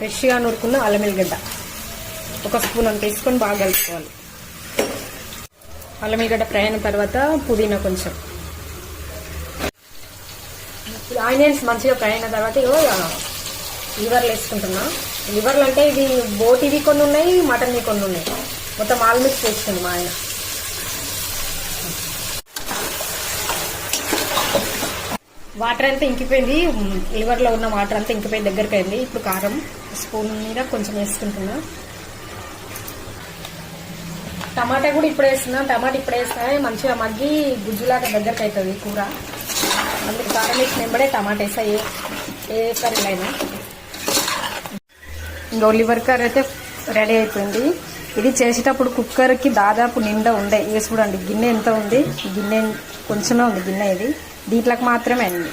ఫ్రెష్గా నూరుకున్న అల్లం వెల్లిగడ్డ ఒక స్పూన్ అంత వేసుకొని బాగా కలుపుకోవాలి. అల్లం వెల్లిగడ్డ ఫ్రై అయిన తర్వాత పుదీనా కొంచెం, ఆనియన్స్ మంచిగా ఫ్రై అయిన తర్వాత లివర్లు వేసుకుంటున్నా. లివర్లు అంటే ఇది బోటివి కొన్ని ఉన్నాయి, మటన్వి కొన్ని ఉన్నాయి, మొత్తం ఆల్ మిక్స్ వేసుకుంది మా ఆయన. వాటర్ అంతా ఇంకిపోయింది, లివర్లో ఉన్న వాటర్ అంతా ఇంకిపోయి దగ్గరికి అయింది. ఇప్పుడు కారం స్పూన్ మీద కొంచెం వేసుకుంటున్నా. టమాటా కూడా ఇప్పుడు వేస్తున్నా. టమాటా ఇప్పుడు వేసినా మంచిగా మగ్గి గుజ్జులాగా దగ్గరకు అవుతుంది కూర. అందుకు కారం వేసిన వెంబడే టమాటా వేసా ఏ కర్రీలో అయినా. ఇంకో లివర్ కర్రీ అయితే రెడీ అయిపోయింది. ఇది చేసేటప్పుడు కుక్కర్కి దాదాపు నిండా వేసి చూడండి. గిన్నె ఎంత ఉంది, గిన్నె కొంచెమే ఉంది గిన్నె. ఇది దీంట్లోకి మాత్రమే అయింది.